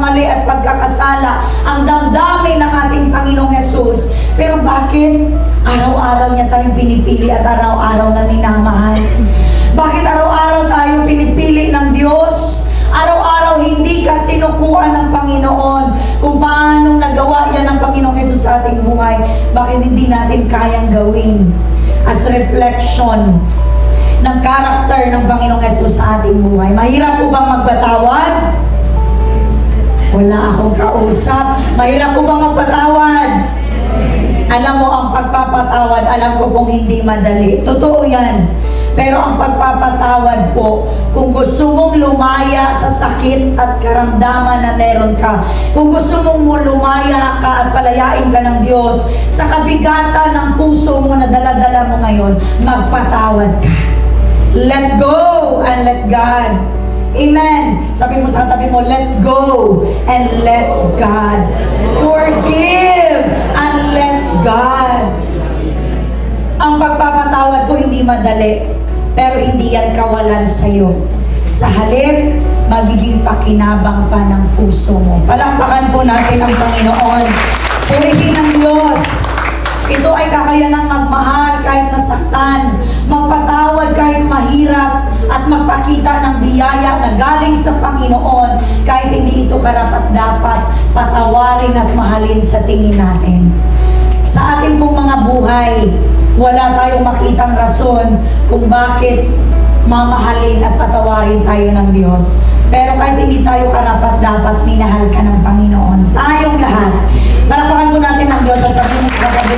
pagkakamali at pagkakasala ang damdamin ng ating Panginoong Hesus. Pero bakit araw-araw niya tayong pinipili at araw-araw na minamahal? Bakit araw-araw tayong pinipili ng Diyos? Araw-araw hindi ka sinukuha ng Panginoon kung paano nagawa yan ng Panginoong Hesus sa ating buhay. Bakit hindi natin kayang gawin as reflection ng karakter ng Panginoong Hesus sa ating buhay? Mahirap po bang magpatawad? Wala akong kausap. Mahirap po bang magpatawad? Alam mo, ang pagpapatawad, alam ko pong hindi madali. Totoo yan. Pero ang pagpapatawad po, kung gusto mong lumaya sa sakit at karamdaman na meron ka, kung gusto mong lumaya ka at palayain ka ng Diyos sa kabigatan ng puso mo na dala-dala mo ngayon, magpatawad ka. Let go and let God. Amen. Sabi mo sa tabi mo, let go and let God. Forgive and let God. Ang pagpapatawad po hindi madali, pero hindi yan kawalan sa'yo. Sa halip, magiging pakinabang pa ng puso mo. Palakpakan po natin ang Panginoon. Purihin ng Diyos. Ito ay kakayanang magmahal kahit nasaktan, magpatawad kahit mahirap, at magpakita ng biyaya na galing sa Panginoon kahit hindi ito karapat-dapat patawarin at mahalin sa tingin natin. Sa ating pong mga buhay, wala tayong makitang rason kung bakit mamahalin at patawarin tayo ng Diyos. Pero kahit hindi tayo karapat-dapat, minahal ka ng Panginoon. Tayong lahat. Palakpakan po natin ang Diyos at sabihin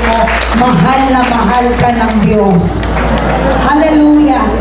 mo, mahal na mahal ka ng Diyos. Hallelujah.